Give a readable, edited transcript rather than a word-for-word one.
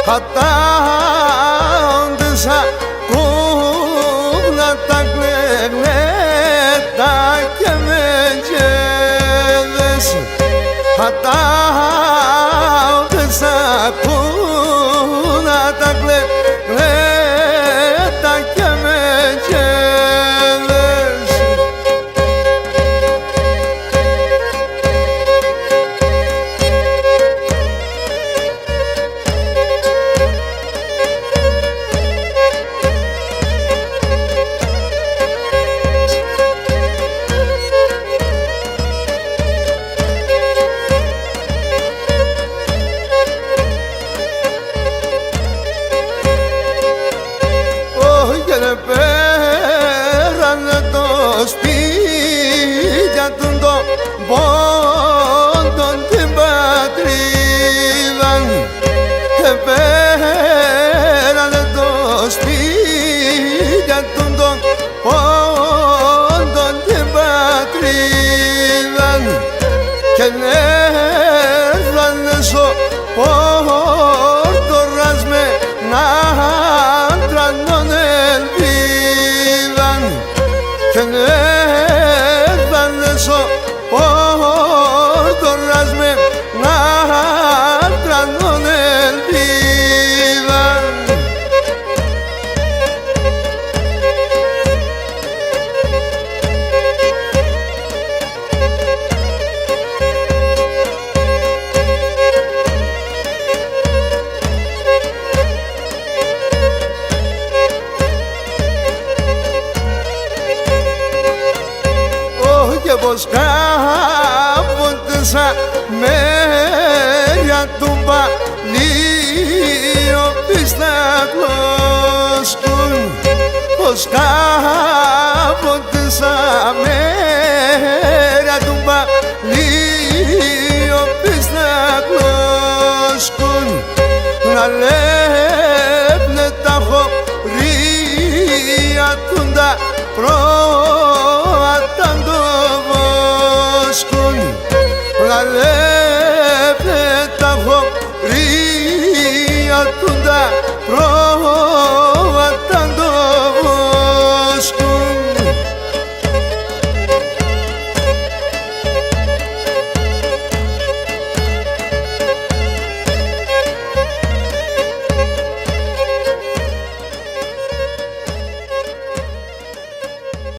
Ατάντησα κούνα τα κλεγνέτα και μετζέδες. Ατάντησα κούνα τα κλεγνέτα και μετζέδες. Πέρανε το σπίτια του των πόντων την πατρίδα. Πέρανε το σπίτια του των πόντων την πατρίδα και έρθανε στο πόρτορας με να τρανών ελπίδαν και έρθανε στο πόρτορας με να τρανών ελπίδαν. Και πως κάποτε σαν μέρια του παλίου πιστακλώσκουν, πως κάποτε σαν μέρια του παλίου πιστακλώσκουν να λέπνε τα χωρία του τα